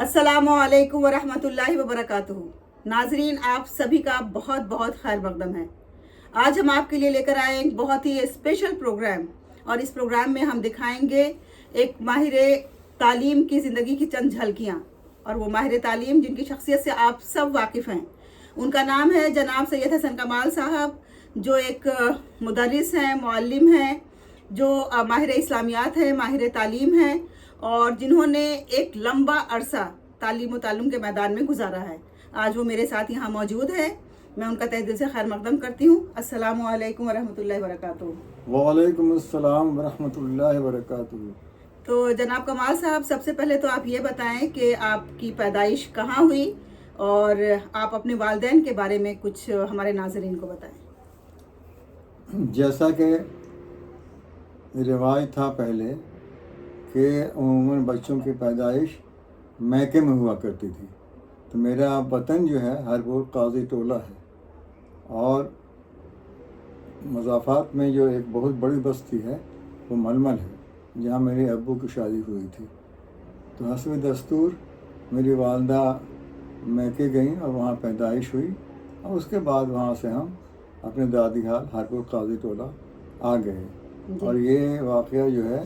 अस्सलामु अलैकुम वरहमतुल्लाहि वबरकातुहू। नाजरीन, आप सभी का बहुत बहुत खैर मकदम है। आज हम आपके लिए लेकर आए एक बहुत ही स्पेशल प्रोग्राम, और इस प्रोग्राम में हम दिखाएंगे एक माहिर तालीम की ज़िंदगी की चंद झलकियाँ। और वो माहिर तालीम जिनकी शख्सियत से आप सब वाकिफ़ हैं, उनका नाम है जनाब सैयद हसन कमाल साहब, जो एक मुदर्रिस हैं, मुअल्लिम हैं, जो माहिर इस्लामियात हैं, माहिर तालीम हैं, और जिन्होंने एक लंबा अरसा तालीम व ताल्लुम के मैदान में गुजारा है। आज वो मेरे साथ यहाँ मौजूद है। मैं उनका तहे दिल से खैर मकदम करती हूँ। अस्सलामु अलैकुम वरहमतुल्लाहि वबरकातुहू। वालेकुम अस्सलाम वरहमतुल्लाहि वबरकातुहू। तो जनाब कमाल साहब, सबसे पहले तो आप ये बताएं कि आपकी पैदाइश कहाँ हुई, और आप अपने वालिदैन के बारे में कुछ हमारे नाज़रीन को बताएं। जैसा कि रिवाज था पहले कि उमूमन बच्चों की पैदाइश मैके में हुआ करती थी, तो मेरा वतन जो है हरपुर काजी टोला है, और मज़ाफ़ात में जो एक बहुत बड़ी बस्ती है वो मलमल है, जहाँ मेरे अब्बू की शादी हुई थी। तो हस्ब दस्तूर मेरी वालदा मैके गईं और वहाँ पैदाइश हुई, और उसके बाद वहाँ से हम अपने दादी हाल हरपुर काजी टोला आ गए। और ये वाक़या जो है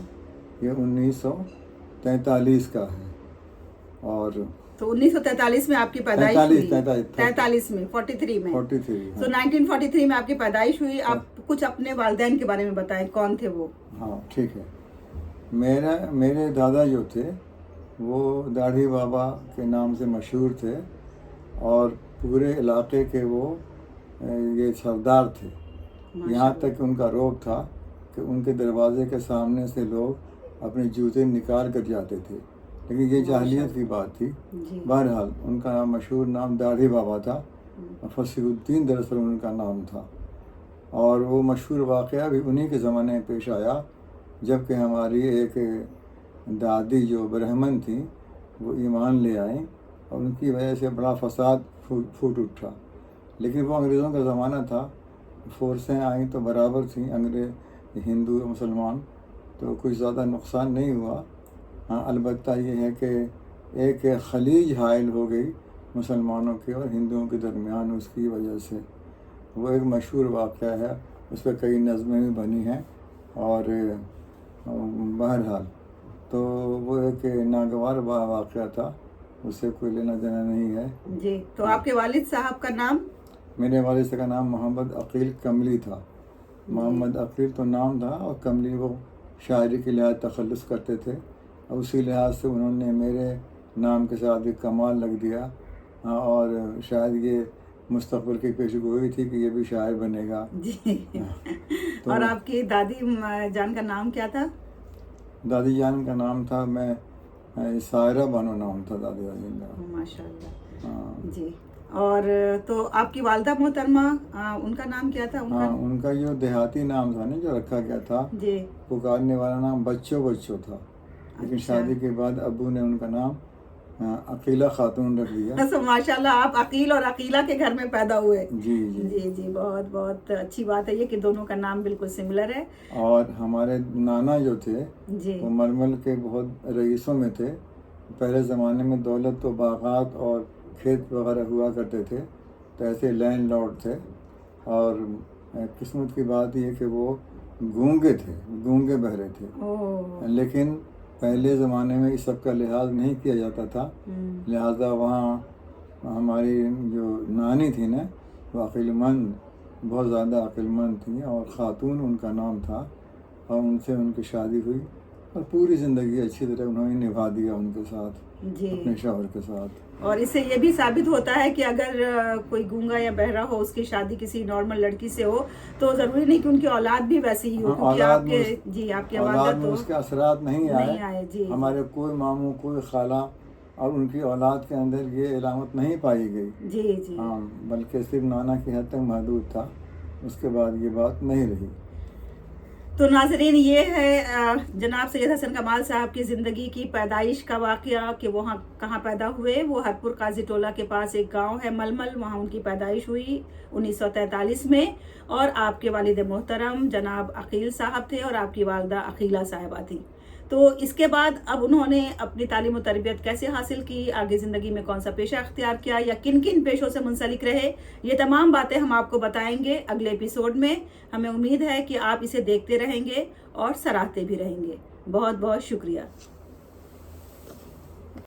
ये 1943 का है। और तो 1943 में आपकी पैदाइश हुई? 43 में, 43 में। 43 तो 1943 में आपकी पैदाइश हुई। आप कुछ अपने वालिदैन के बारे में बताएं, कौन थे वो? हाँ, ठीक है। मेरे दादा जो थे वो दाढ़ी बाबा के नाम से मशहूर थे, और पूरे इलाके के वो ये सरदार थे। यहाँ तक कि उनका रोब था कि उनके दरवाजे के सामने से लोग अपने जूते निकाल कर जाते थे, लेकिन ये जाहिलियत की बात थी। बहरहाल उनका मशहूर नाम दाढ़ी बाबा था, फसीहुद्दीन दरअसल उनका नाम था। और वो मशहूर वाक़या भी उन्हीं के ज़माने में पेश आया, जबकि हमारी एक दादी जो ब्राह्मण थी वो ईमान ले आईं, और उनकी वजह से बड़ा फसाद फूट उठा। लेकिन वो अंग्रेज़ों का ज़माना था, फोर्सें आईं तो बराबर थीं, अंग्रेज़ हिंदू मुसलमान, तो कुछ ज़्यादा नुकसान नहीं हुआ। हाँ, अलबत्ता ये है कि एक खलीज हायल हो गई मुसलमानों के और हिंदुओं के दरमियान, उसकी वजह से। वो एक मशहूर वाक़या है, उस पर कई नज़में भी बनी हैं। और बहरहाल तो वो एक नागवार वाक़या था, उससे कोई लेना देना नहीं है जी। तो आपके वालिद साहब का नाम? मेरे वालिद साहब का नाम मोहम्मद अकील कमली था। मोहम्मद अकील तो नाम था, और कमली वो शायरी के लिहाज तखल्लुस करते थे, और उसी लिहाज से उन्होंने मेरे नाम के साथ भी कमाल लग दिया। और शायद ये मुस्तक़बिल की पेशगोई थी कि ये भी शायर बनेगा जी। तो और आपकी दादी जान का नाम क्या था? दादी जान का नाम था सायरा बानो नाम था दादी जान का। माशाअल्लाह। हाँ जी। और तो आपकी वालदा मोहतरमा, उनका नाम क्या था? हाँ, उनका जो देहाती नाम था ना, जो रखा गया था जी, पुकारने वाला नाम बच्चो था, लेकिन शादी के बाद अब्बू ने उनका नाम अकीला खातून रख दिया। तो माशाल्लाह, आप अकील और अकीला के घर में पैदा हुए। जी जी जी जी, बहुत बहुत अच्छी बात है ये कि दोनों का नाम बिल्कुल सिमिलर है। और हमारे नाना जो थे जी, वो मलमल के बहुत रईसों में थे। पहले ज़माने में दौलत तो बागात और खेत वगैरह हुआ करते थे, तो ऐसे लैंड लॉर्ड थे। और किस्मत की बात ये कि वो गूंगे थे, गूंगे बहरे थे। लेकिन पहले ज़माने में इस सब का लिहाज नहीं किया जाता था, लिहाजा वहाँ हमारी जो नानी थी ना, वो अक़िलमंद, बहुत ज़्यादा अक़िलमंद थी, और ख़ातून उनका नाम था, और उनसे उनकी शादी हुई, और पूरी ज़िंदगी अच्छी तरह उन्होंने निभा दिया उनके साथ, अपने शौहर के साथ। और इससे ये भी साबित होता है कि अगर कोई गूंगा या बहरा हो, उसकी शादी किसी नॉर्मल लड़की से हो, तो ज़रूरी नहीं कि उनकी औलाद भी वैसी ही हो, क्योंकि आपके औलाद में उसके असरात नहीं आए। जी। हमारे कोई मामू, कोई खाला और उनकी औलाद के अंदर ये इलामत नहीं पाई गई। जी जी। हाँ, बल्कि सिर्फ नाना की हद तक महदूद था, उसके बाद ये बात नहीं रही। तो नाजरीन, ये है जनाब सैयद हसन कमाल साहब की ज़िंदगी की पैदाइश का वाक़या कि वहाँ कहाँ पैदा हुए। वो हरपुर काजी टोला के पास एक गांव है मलमल, वहाँ उनकी पैदाइश हुई 1943 में। और आपके वालिद मोहतरम जनाब अकील साहब थे, और आपकी वालदा अकीला साहिबा थी। تو اس کے بعد اب انہوں نے اپنی تعلیم و تربیت کیسے حاصل کی، آگے زندگی میں کون سا پیشہ اختیار کیا یا کن کن پیشوں سے منسلک رہے، یہ تمام باتیں ہم آپ کو بتائیں گے اگلے ایپیسوڈ میں۔ ہمیں امید ہے کہ آپ اسے دیکھتے رہیں گے اور سراہتے بھی رہیں گے۔ بہت بہت شکریہ۔